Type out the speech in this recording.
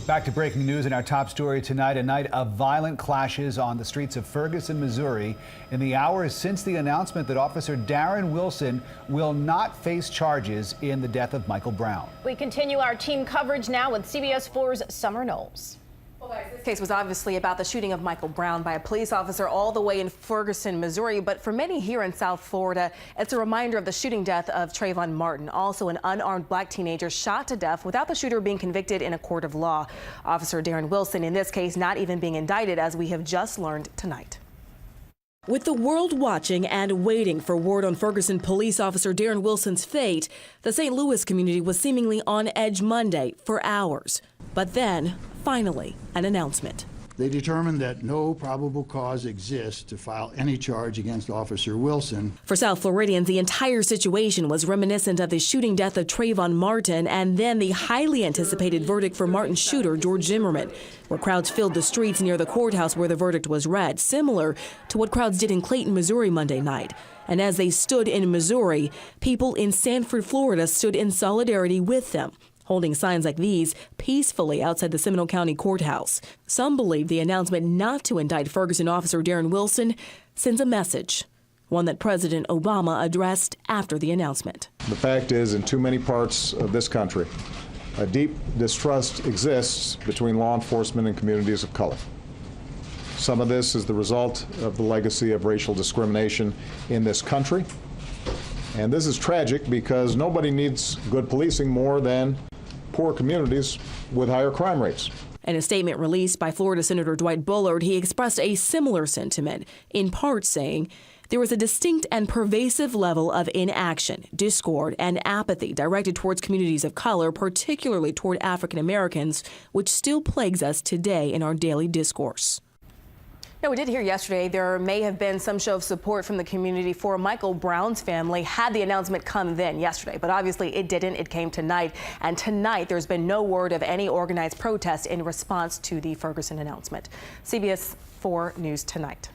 Back to breaking news in our top story tonight. A night of violent clashes on the streets of Ferguson, Missouri in the hours since the announcement that Officer Darren Wilson will not face charges in the death of Michael Brown. We continue our team coverage now with CBS 4's Summer Knowles. Well, guys, this case was obviously about the shooting of Michael Brown by a police officer all the way in Ferguson, Missouri. But for many here in South Florida, it's a reminder of the shooting death of Trayvon Martin, also an unarmed black teenager shot to death without the shooter being convicted in a court of law. Officer Darren Wilson, in this case, not even being indicted, as we have just learned tonight. With the world watching and waiting for word on Ferguson police officer Darren Wilson's fate, the St. Louis community was seemingly on edge Monday for hours. But then, finally, an announcement. They determined that no probable cause exists to file any charge against Officer Wilson. For South Floridians, the entire situation was reminiscent of the shooting death of Trayvon Martin and then the highly anticipated verdict for Martin's shooter, George Zimmerman, where crowds filled the streets near the courthouse where the verdict was read, similar to what crowds did in Clayton, Missouri Monday night. And as they stood in Missouri, people in Sanford, Florida stood in solidarity with them, holding signs like these peacefully outside the Seminole County Courthouse. Some believe the announcement not to indict Ferguson officer Darren Wilson sends a message, one that President Obama addressed after the announcement. The fact is, in too many parts of this country, a deep distrust exists between law enforcement and communities of color. Some of this is the result of the legacy of racial discrimination in this country. And this is tragic because nobody needs good policing more than poor communities with higher crime rates. In a statement released by Florida Senator Dwight Bullard, he expressed a similar sentiment, in part saying there was a distinct and pervasive level of inaction, discord, and apathy directed towards communities of color, particularly toward African Americans, which still plagues us today in our daily discourse. Now, we did hear yesterday there may have been some show of support from the community for Michael Brown's family had the announcement come then yesterday, but obviously it didn't. It came tonight, and tonight there's been no word of any organized protest in response to the Ferguson announcement. CBS 4 News tonight.